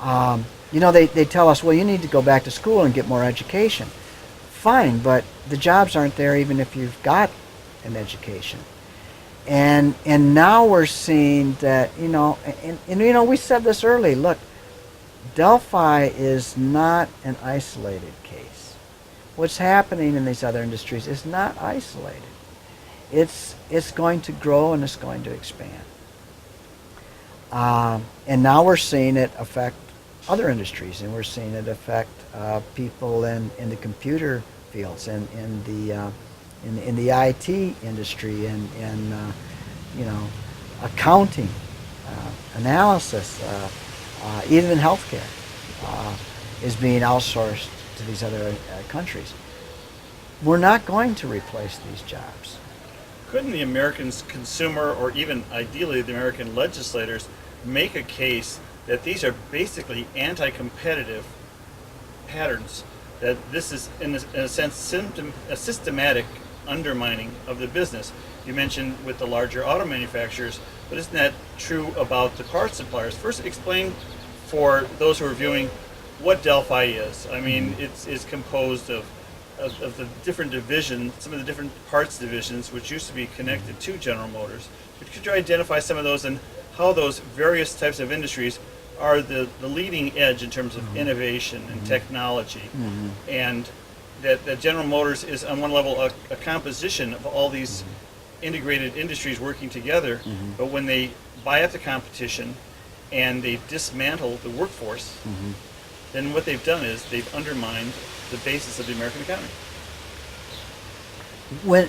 They tell us, well, you need to go back to school and get more education. Fine, but the jobs aren't there even if you've got an education. And now we're seeing that, we said this early. Look, Delphi is not an isolated case. What's happening in these other industries is not isolated. It's going to grow and it's going to expand. And now we're seeing it affect other industries, and we're seeing it affect people in the computer fields and in the IT industry and accounting, analysis, even in healthcare is being outsourced to these other countries. We're not going to replace these jobs. Couldn't the American consumer, or even ideally the American legislators, make a case that these are basically anti-competitive patterns, that this is in a sense a systematic undermining of the business? You mentioned with the larger auto manufacturers, but isn't that true about the parts suppliers? First, explain for those who are viewing what Delphi is. I mean, it's composed of the different divisions, some of the different parts divisions, which used to be connected to General Motors. But could you identify some of those and how those various types of industries are the leading edge in terms of innovation and technology, and that General Motors is on one level a composition of all these integrated industries working together, but when they buy up the competition and they dismantle the workforce, then what they've done is they've undermined the basis of the American economy. When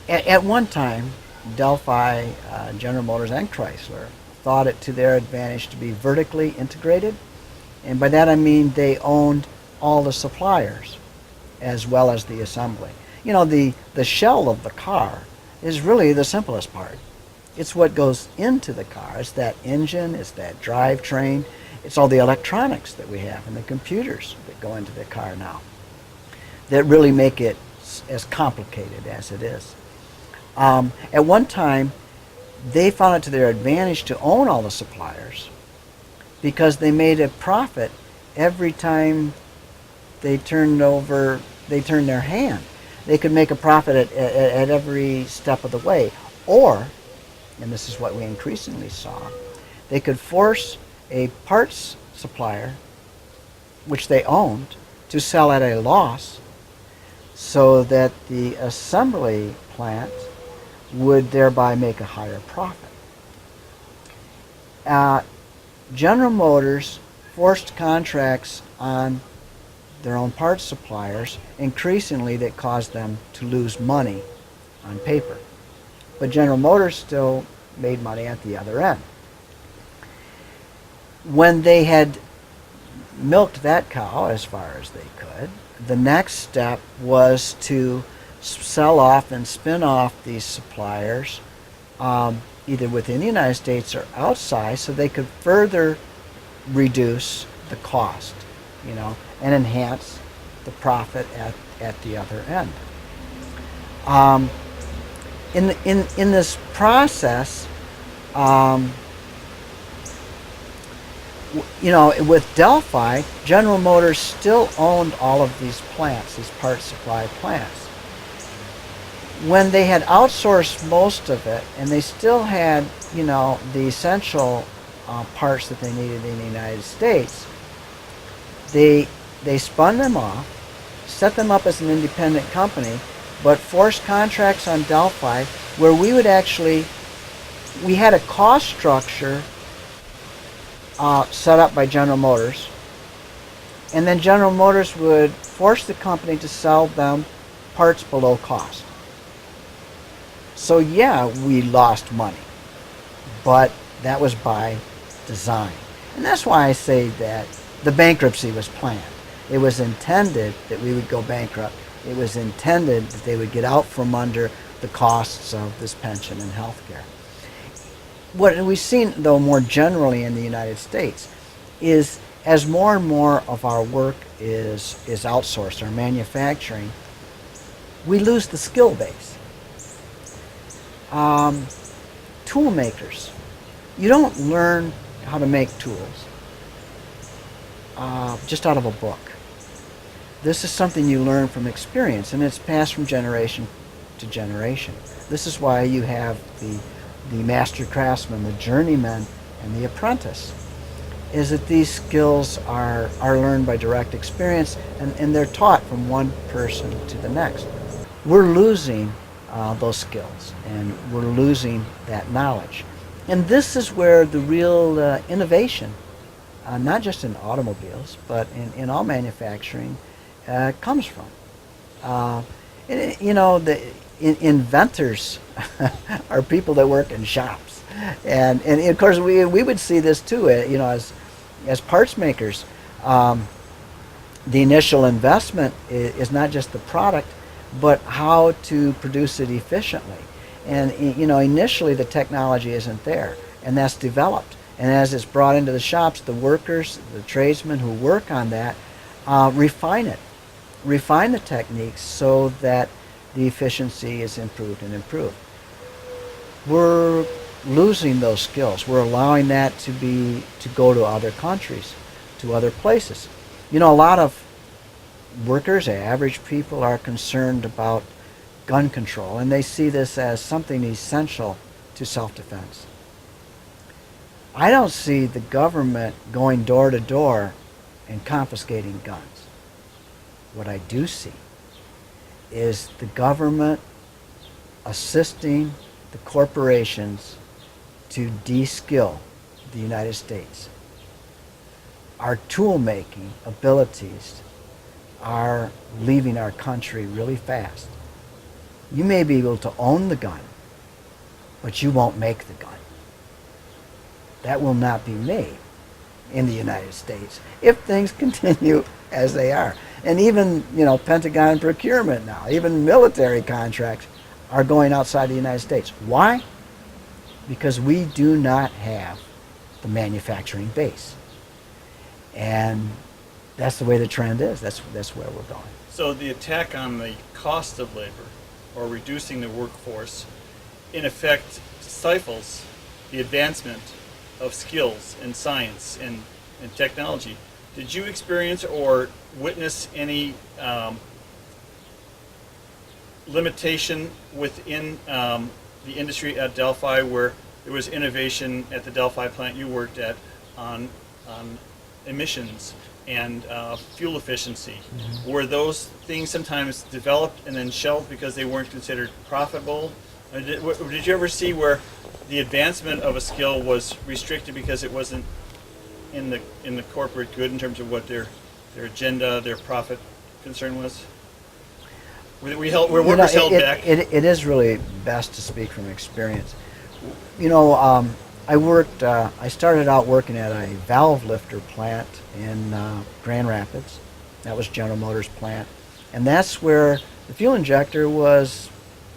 at one time, Delphi, General Motors, and Chrysler thought it to their advantage to be vertically integrated, and by that I mean they owned all the suppliers as well as the assembly. The shell of the car is really the simplest part. It's what goes into the car. It's that engine, it's that drivetrain, it's all the electronics that we have and the computers that go into the car now that really make it as complicated as it is. At one time, they found it to their advantage to own all the suppliers because they made a profit every time they turned their hand. They could make a profit at every step of the way. Or, and this is what we increasingly saw, they could force a parts supplier, which they owned, to sell at a loss so that the assembly plant would thereby make a higher profit. General Motors forced contracts on their own parts suppliers, increasingly that caused them to lose money on paper. But General Motors still made money at the other end. When they had milked that cow as far as they could, the next step was to sell off and spin off these suppliers either within the United States or outside so they could further reduce the cost, and enhance the profit at the other end. In this process, with Delphi, General Motors still owned all of these plants, these parts supply plants. When they had outsourced most of it, and they still had, the essential parts that they needed in the United States, they spun them off, set them up as an independent company, but forced contracts on Delphi where we had a cost structure set up by General Motors, and then General Motors would force the company to sell them parts below cost. So yeah, we lost money, but that was by design. And that's why I say that the bankruptcy was planned. It was intended that we would go bankrupt. It was intended that they would get out from under the costs of this pension and health care. What we've seen, though, more generally in the United States is as more and more of our work is outsourced, our manufacturing, we lose the skill base. Tool makers. You don't learn how to make tools just out of a book. This is something you learn from experience, and it's passed from generation to generation. This is why you have the master craftsman, the journeyman, and the apprentice, is that these skills are learned by direct experience, and they're taught from one person to the next. We're losing those skills, and we're losing that knowledge. And this is where the real innovation, not just in automobiles, but in all manufacturing, comes from. The inventors are people that work in shops, and of course we would see this too. As parts makers, the initial investment is not just the product, but how to produce it efficiently. And initially the technology isn't there, and that's developed. And as it's brought into the shops, the workers, the tradesmen who work on that, refine the techniques so that the efficiency is improved and improved. We're losing those skills. We're allowing that to go to other countries, to other places. A lot of workers, average people, are concerned about gun control, and they see this as something essential to self-defense. I don't see the government going door to door and confiscating guns. What I do see is the government assisting the corporations to de-skill the United States. Our tool-making abilities are leaving our country really fast. You may be able to own the gun, but you won't make the gun. That will not be made in the United States if things continue as they are. And even, Pentagon procurement now, even military contracts are going outside the United States. Why? Because we do not have the manufacturing base. And that's the way the trend is. That's where we're going. So the attack on the cost of labor, or reducing the workforce, in effect stifles the advancement of skills in science and technology. Did you experience or witness any limitation within the industry at Delphi, where there was innovation at the Delphi plant you worked at on emissions and fuel efficiency? Mm-hmm. Were those things sometimes developed and then shelved because they weren't considered profitable? Did you ever see where the advancement of a skill was restricted because it wasn't in the corporate good in terms of what their agenda, their profit concern was? Were workers held back? It is really best to speak from experience. I started out working at a valve lifter plant in Grand Rapids. That was General Motors' plant. And that's where the fuel injector was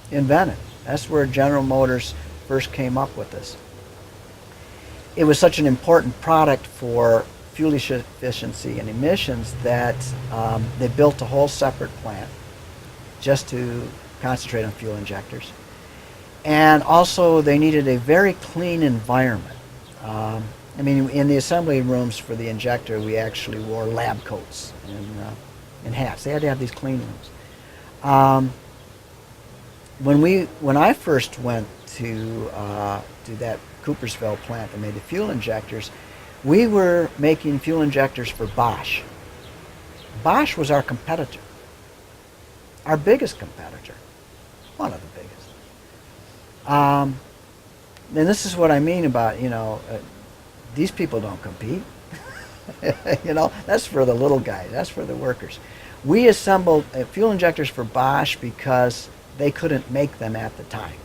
invented. That's where General Motors first came up with this. It was such an important product for fuel efficiency and emissions that they built a whole separate plant just to concentrate on fuel injectors. And also they needed a very clean environment. In the assembly rooms for the injector, we actually wore lab coats and hats. They had to have these clean rooms. When I first went to that Coopersville plant that made the fuel injectors, we were making fuel injectors for Bosch. Bosch was our competitor, our biggest competitor, one of the biggest. And this is what I mean about, these people don't compete. That's for the little guys, that's for the workers. We assembled fuel injectors for Bosch because they couldn't make them at the time.